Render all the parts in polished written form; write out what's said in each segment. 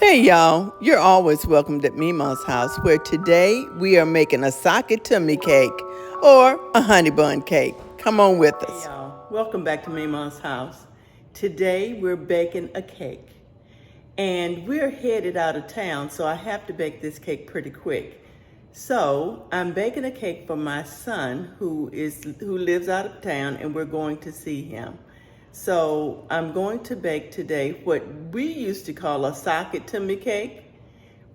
Hey y'all, you're always welcome at Memaw's house, where today we are making a socket tummy cake or a honey bun cake. Come on with us. Hey y'all, welcome back to Memaw's house. Today we're baking a cake and we're headed out of town, so I have to bake this cake pretty quick. So I'm baking a cake for my son who lives out of town, and we're going to see him. So I'm going to bake today what we used to call a socket tummy cake,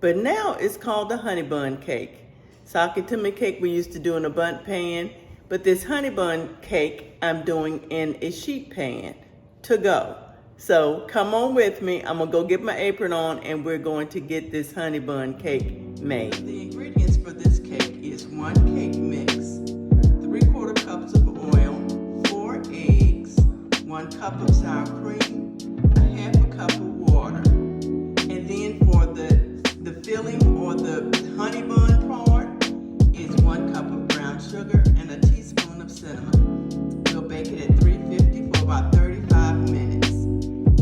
but now it's called a honey bun cake. Socket tummy cake we used to do in a bundt pan, but this honey bun cake I'm doing in a sheet pan to go. So come on with me. I'm gonna go get my apron on and we're going to get this honey bun cake made. The ingredients for this cake is 1 cake mix, 3/4 cups of oil, 4 eggs, 1 cup of sour cream, 1/2 cup of water. And then for the filling or the honey bun part is 1 cup of brown sugar and a teaspoon of cinnamon. We'll bake it at 350 for about 35 minutes.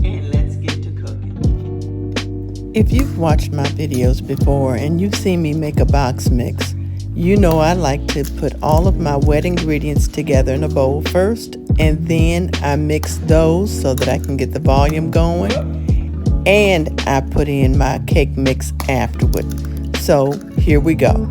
And let's get to cooking. If you've watched my videos before and you've seen me make a box mix, you know I like to put all of my wet ingredients together in a bowl first, and then I mix those so that I can get the volume going, and I put in my cake mix afterward. So here we go.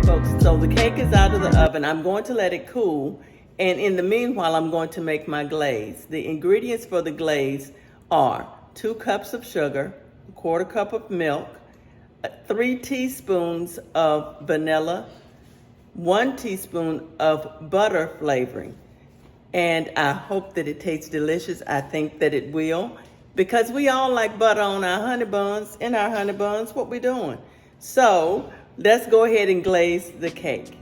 Folks, so the cake is out of the oven. I'm going to let it cool, and in the meanwhile, I'm going to make my glaze. The ingredients for the glaze are 2 cups of sugar, 1/4 cup of milk, 3 teaspoons of vanilla, 1 teaspoon of butter flavoring. And I hope that it tastes delicious. I think that it will, because we all like butter on our honey buns. In our honey buns, what we doing? So let's go ahead and glaze the cake.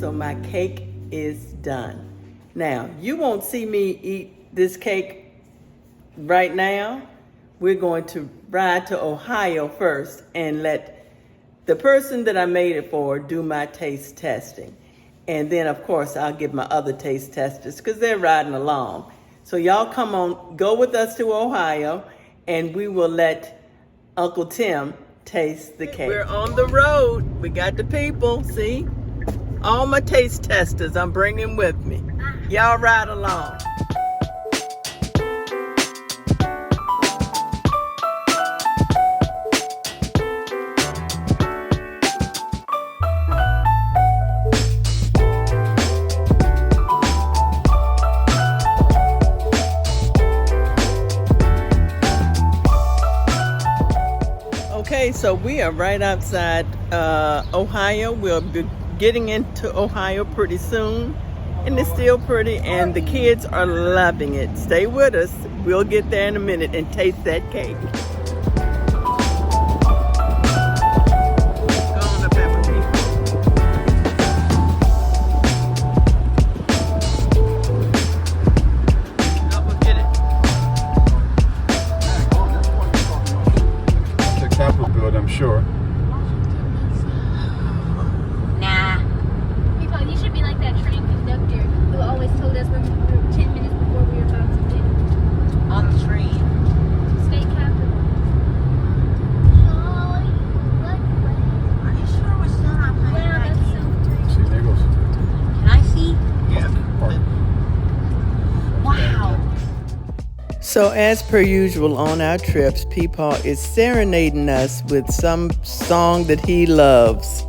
So my cake is done. Now, you won't see me eat this cake right now. We're going to ride to Ohio first and let the person that I made it for do my taste testing. And then, of course, I'll give my other taste testers because they're riding along. So y'all come on, go with us to Ohio, and we will let Uncle Tim taste the cake. We're on the road. We got the people, see? All my taste testers, I'm bringing with me. Y'all ride along. Okay, so we are right outside Ohio. We'll be getting into Ohio pretty soon, and it's still pretty, and the kids are loving it. Stay with us. We'll get there in a minute and taste that cake. I'm sure. Nah. Hey, Paul, you should be like that train conductor who always told us when we were 10 minutes before we were about to get on the train. State capital. Are you sure we're still not playing Yeah, that that's game? See Nichols. Can I see? Yeah. Wow. So as per usual on our trips, Peepaw is serenading us with some song that he loves.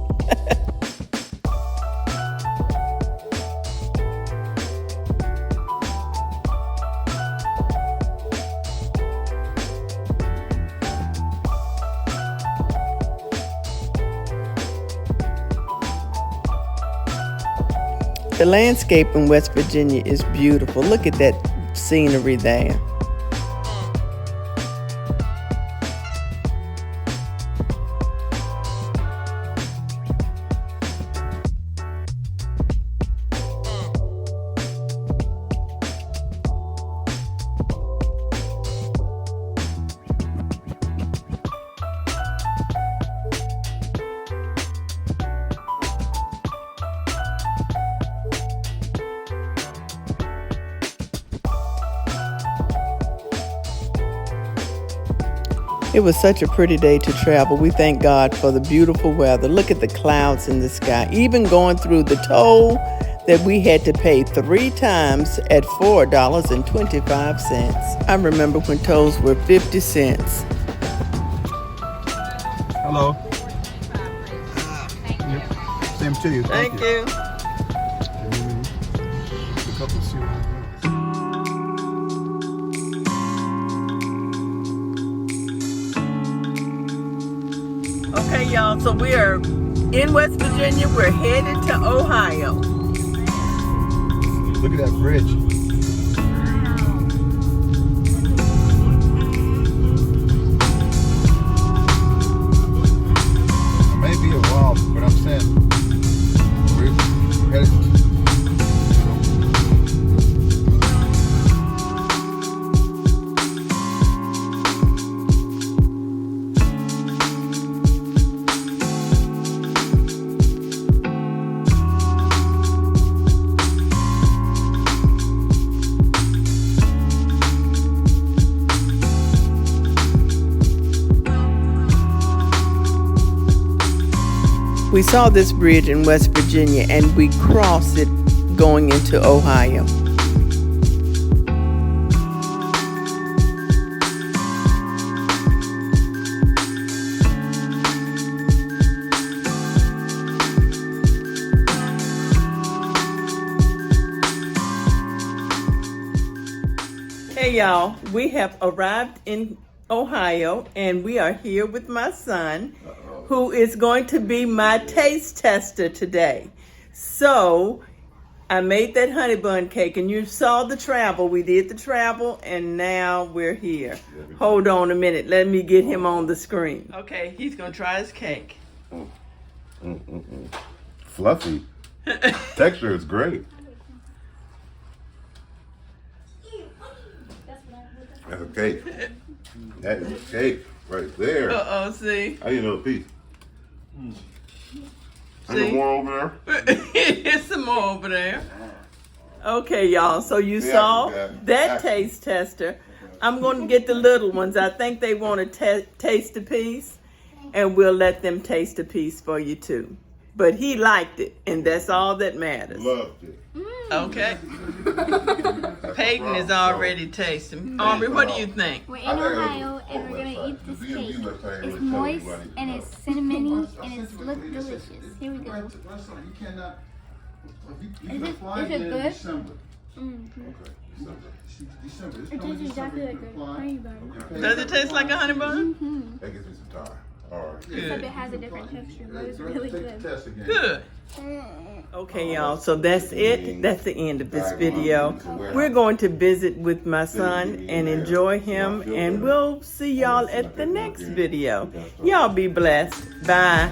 The landscape in West Virginia is beautiful. Look at that scenery there. It was such a pretty day to travel. We thank God for the beautiful weather. Look at the clouds in the sky. Even going through the toll that we had to pay 3 times at $4.25. I remember when tolls were 50 cents. Hello. Same to you. Thank you. A couple of cereal. Okay, y'all, so we are in West Virginia. We're headed to Ohio. Look at that bridge. It may be a while, but I'm saying we're headed. We saw this bridge in West Virginia and we crossed it going into Ohio. Hey y'all, we have arrived in Ohio and we are here with my son, who is going to be my taste tester today. So I made that honey bun cake and you saw the travel. We did the travel and now we're here. Hold on a minute. Let me get him on the screen. Okay, he's going to try his cake. Fluffy. Texture is great. That's a cake. That is a cake right there. Uh-oh, see? I didn't know a piece. See? Any more over there? There's some more over there. Okay, y'all. So you Yeah, saw yeah. that taste tester. I'm going to get the little ones. I think they want to taste a piece, and we'll let them taste a piece for you too. But he liked it, and that's all that matters. Loved it. Okay. Peyton is already tasting. Aubrey, what do you think? We're in Ohio and we're gonna eat this cake. It's moist and it's cinnamony and it's look delicious. Here we go. Is it good? It tastes exactly like a honey bun. Does it taste like a honey bun? That gives me some time. All right. Except it has a different texture, but it's really good. Good. Okay, y'all, so that's it. That's the end of this video. We're going to visit with my son and enjoy him, and we'll see y'all at the next video. Y'all be blessed. Bye.